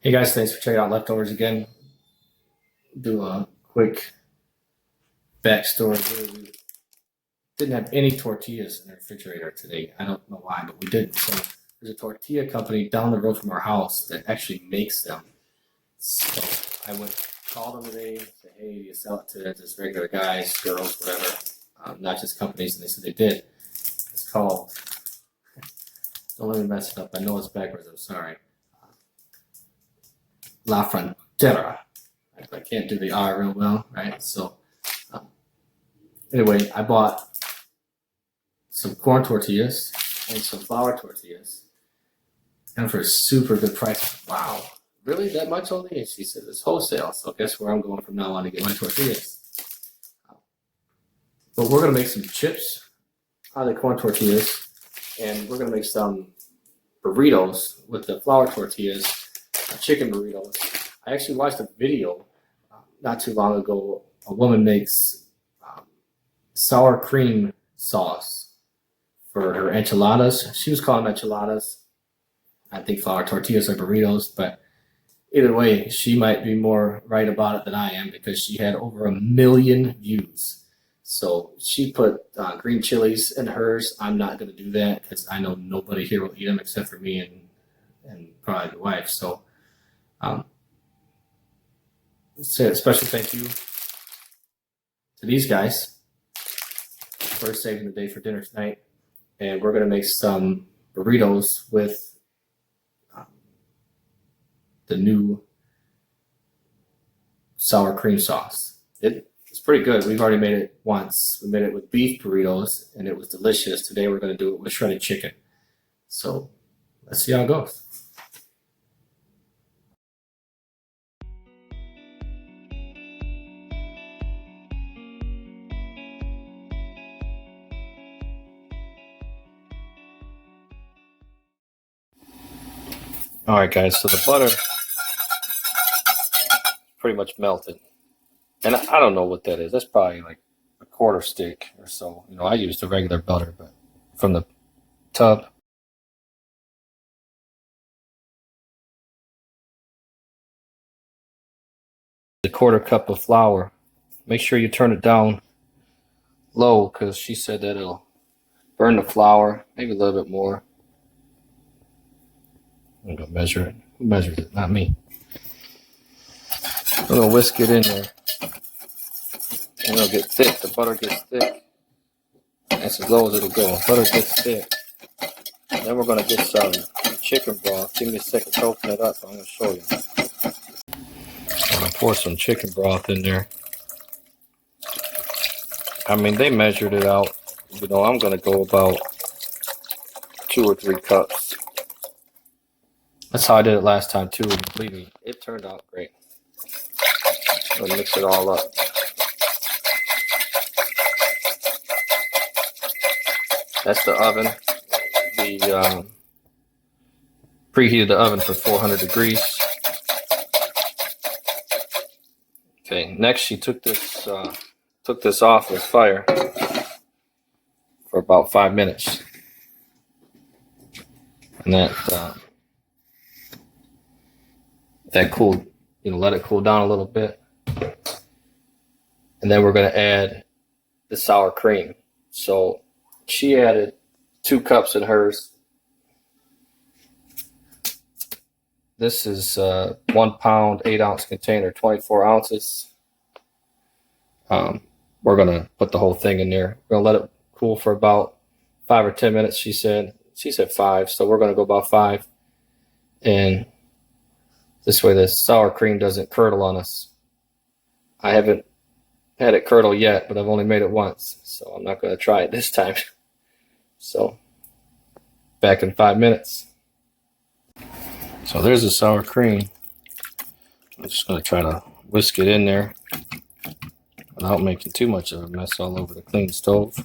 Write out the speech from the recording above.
Hey guys, thanks for checking out Leftovers again. Do a quick backstory here. We didn't have any tortillas in the refrigerator today. I don't know why, but we didn't. So there's a tortilla company down the road from our house that actually makes them. So I went, called them today, said, hey, do you sell it to just regular guys, girls, whatever, not just companies, and they said they did. It's called, don't let me mess it up, I know it's backwards, I'm sorry. FRONTERA. I can't do the R real well, right? So anyway, I bought some corn tortillas and some flour tortillas, and for a super good price. Wow, really, that much only? And she said it's wholesale, so guess where I'm going from now on to get my tortillas. But we're gonna make some chips out of the corn tortillas, and we're gonna make some burritos with the flour tortillas, chicken burritos. I actually watched a video not too long ago. A woman makes sour cream sauce for her enchiladas. She was calling them enchiladas. I think flour tortillas are burritos, but either way, she might be more right about it than I am because she had over 1 million views. So she put green chilies in hers. I'm not going to do that because I know nobody here will eat them except for me and probably the wife. So say a special thank you to these guys for saving the day for dinner tonight. And we're going to make some burritos with the new sour cream sauce. It's pretty good. We've already made it once. We made it with beef burritos and it was delicious. Today we're going to do it with shredded chicken. So let's see how it goes. All right, guys, so the butter pretty much melted. And I don't know what that is. That's probably like a quarter stick or so. You know, I use the regular butter, but from the tub. The quarter cup of flour. Make sure you turn it down low because she said that it'll burn the flour, maybe a little bit more. I'm gonna measure it. Who measures it? Not me. I'm gonna whisk it in there. And it'll get thick. The butter gets thick. That's as low as it'll go. Butter gets thick. And then we're gonna get some chicken broth. Give me a second to open it up. I'm gonna show you. I'm gonna pour some chicken broth in there. I mean, they measured it out. You know, I'm gonna go about 2 or 3 cups. That's how I did it last time too. Believe me, it turned out great. I'm gonna mix it all up. That's the oven. The preheated the oven for 400 degrees. Okay, next she took this off with fire for about 5 minutes, and that cooled, you know, let it cool down a little bit. And then we're going to add the sour cream. So she added 2 cups in hers. This is 1 pound, 8 ounce container, 24 ounces. We're going to put the whole thing in there. We're going to let it cool for about 5 or 10 minutes, she said. She said 5, so we're going to go about 5. And this way the sour cream doesn't curdle on us. I haven't had it curdle yet, but I've only made it once, so I'm not going to try it this time. So, back in 5 minutes. So there's the sour cream. I'm just going to try to whisk it in there without making too much of a mess all over the clean stove.